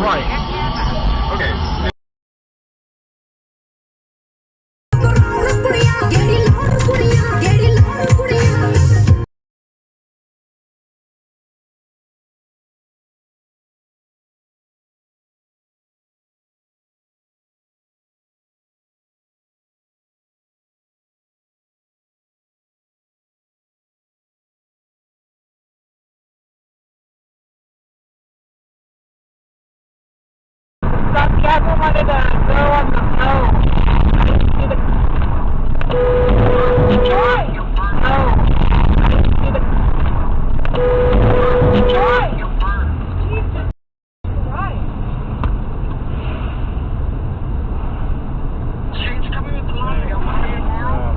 right. Okay. The other wanted to go on the snow. I didn't see the... Joy! No. I didn't see the... Joy! Jesus Christ. She's coming with the line. I'm coming tomorrow.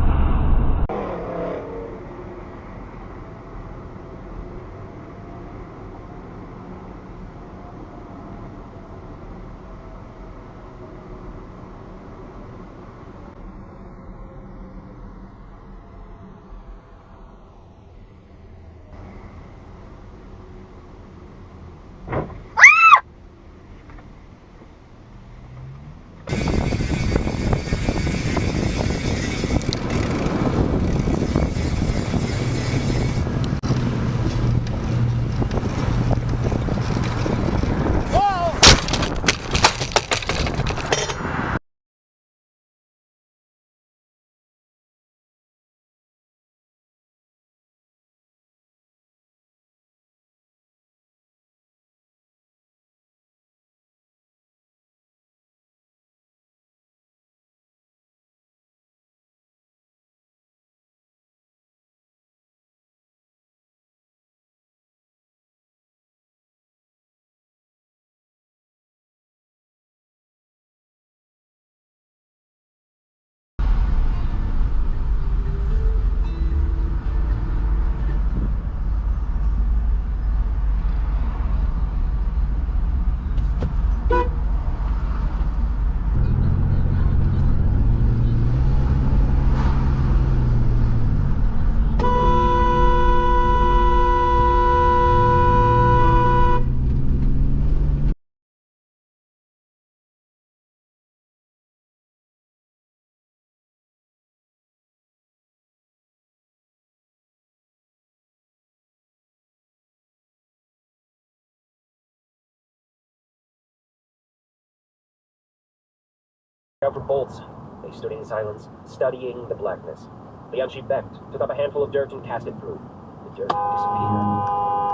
Out for bolts. They stood in silence, studying the blackness. Leonchi becked, took up a handful of dirt and cast it through. The dirt disappeared.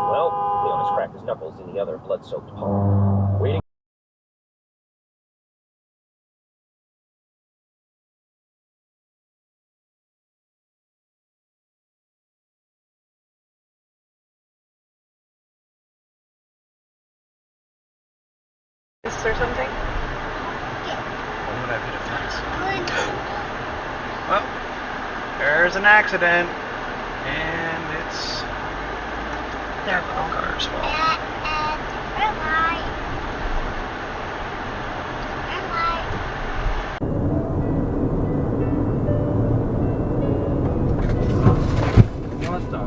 Well, Leon has cracked his knuckles in the other blood-soaked palm. Waiting. Is there something? Why would I have hit a fence? Well, there's an accident, and it's their car's fault. What the?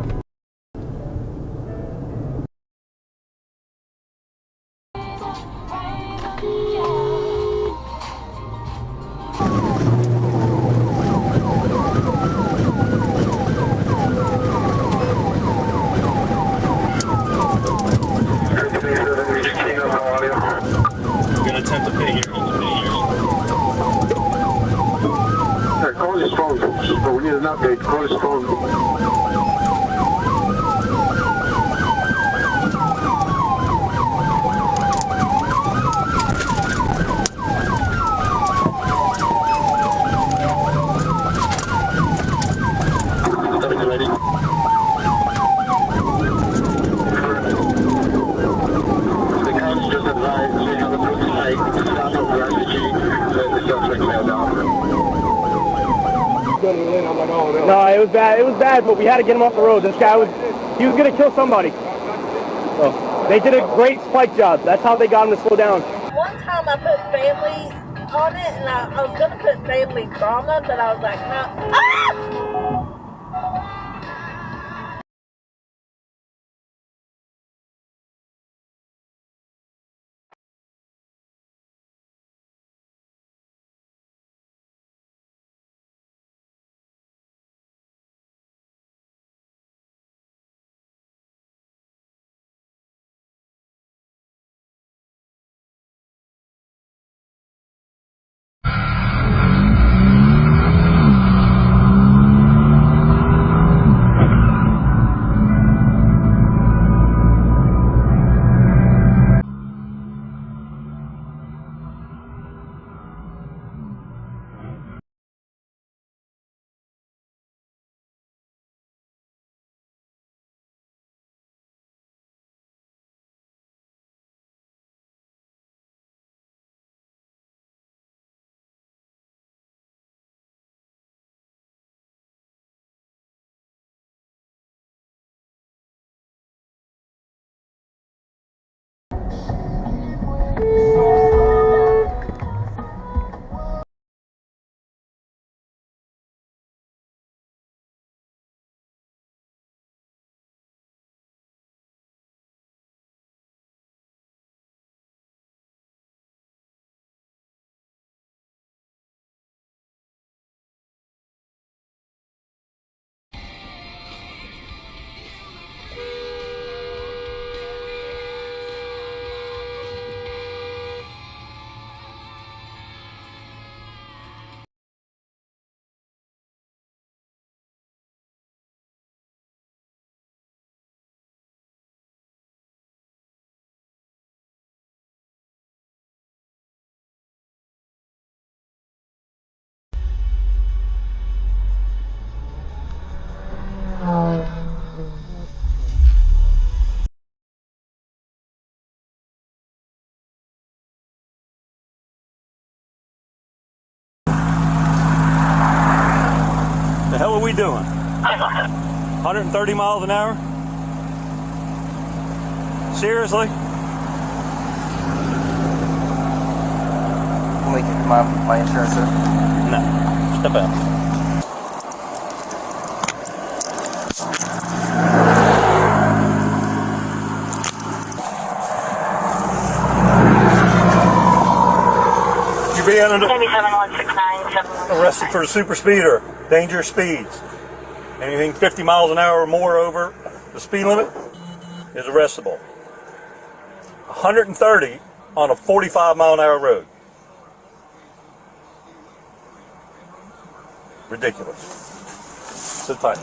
We're gonna attempt to pay here. Call his phone, folks. But we need an update. Call his phone. Ready? The county just advised they have a good site south of the RPG. Let the suspect sail down. No, it was bad. It was bad, but we had to get him off the road. This guy he was going to kill somebody. So they did a great spike job. That's how they got him to slow down. One time I put family on it, and I was going to put family trauma, but I was like, no. Ah! we doing? 130 miles an hour? Seriously? Only get my insurance, sir. No. Step out. You're being arrested for super speeder, dangerous speeds. Anything 50 miles an hour or more over the speed limit is arrestable. 130 on a 45 mile an hour road. Ridiculous. Sit tight.